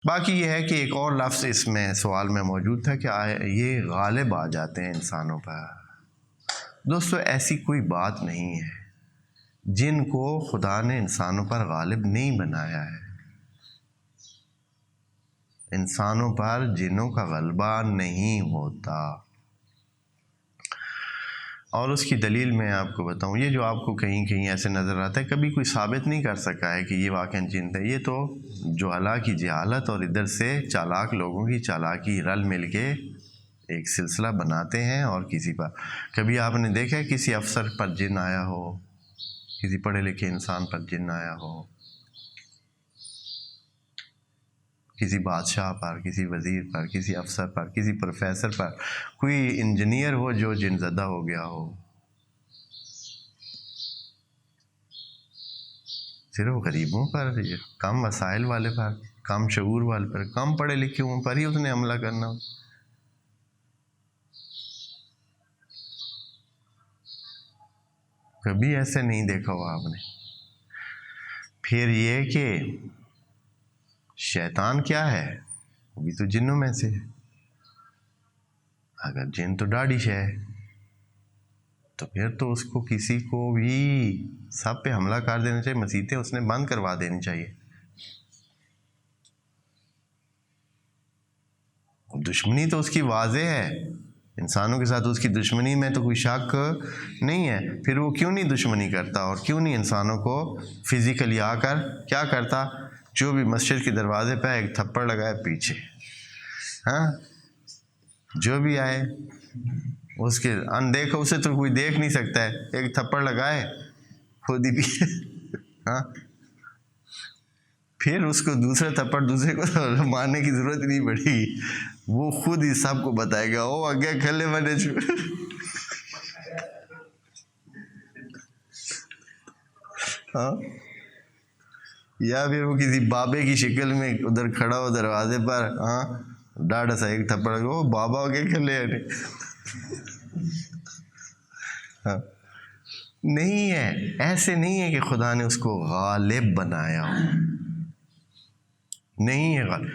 बाकी ये है कि एक और लफ्ज़ इसमें सवाल में मौजूद था कि ये गालिब आ जाते हैं इंसानों पर। दोस्तों, ऐसी कोई बात नहीं है। जिनको खुदा ने इंसानों पर गालिब नहीं बनाया है। इंसानों पर जिन्नों का गलबा नहीं होता। और उसकी दलील मैं आपको बताऊं, ये जो आपको कहीं कहीं ऐसे नज़र आता है, कभी कोई साबित नहीं कर सका है कि ये वाक़ई जिन्न है। ये तो जुहला की जहालत और इधर से चालाक लोगों की चालाकी रल मिल के एक सिलसिला बनाते हैं। और किसी पर कभी आपने देखा है किसी अफसर पर जिन्न आया हो, किसी पढ़े लिखे इंसान पर जिन्न आया हो, किसी बादशाह पर, किसी वज़ीर पर, किसी अफसर पर, किसी प्रोफेसर पर, कोई इंजीनियर हो जो जिनज़दा हो गया हो? सिर्फ गरीबों पर, कम वसाइल वाले पर, कम शऊर वाले पर, कम पढ़े लिखे पर ही उसने हमला करना। कभी ऐसे नहीं देखा हुआ आपने। फिर ये कि शैतान क्या है, वो भी तो जिन्नों में से है। अगर जिन तो डाडिश है तो फिर तो उसको किसी को भी सब पे हमला कर देना चाहिए। मसीतें उसने बंद करवा देनी चाहिए। दुश्मनी तो उसकी वाज़े है, इंसानों के साथ उसकी दुश्मनी में तो कोई शक नहीं है। फिर वो क्यों नहीं दुश्मनी करता और क्यों नहीं इंसानों को फिज़िकली आकर क्या करता? जो भी मस्जिद के दरवाजे पे एक थप्पड़ लगाए पीछे, हाँ, जो भी आए उसके अनदेखो, उसे तो कोई देख नहीं सकता है, एक थप्पड़ लगाए खुद ही पीछे, हाँ। फिर उसको दूसरा थप्पड़ दूसरे को मारने की ज़रूरत नहीं पड़ेगी, वो खुद ही सबको बताएगा, ओ आगे खले बने हाँ। या फिर वो किसी बाबे की शक्ल में उधर खड़ा हो दरवाजे पर, हाँ, डाढ़ सा एक थप्पड़, ओ बाबा के खले हटे। हाँ, नहीं है, ऐसे नहीं है कि खुदा ने उसको गालिब बनाया हो, नहीं है गालिब।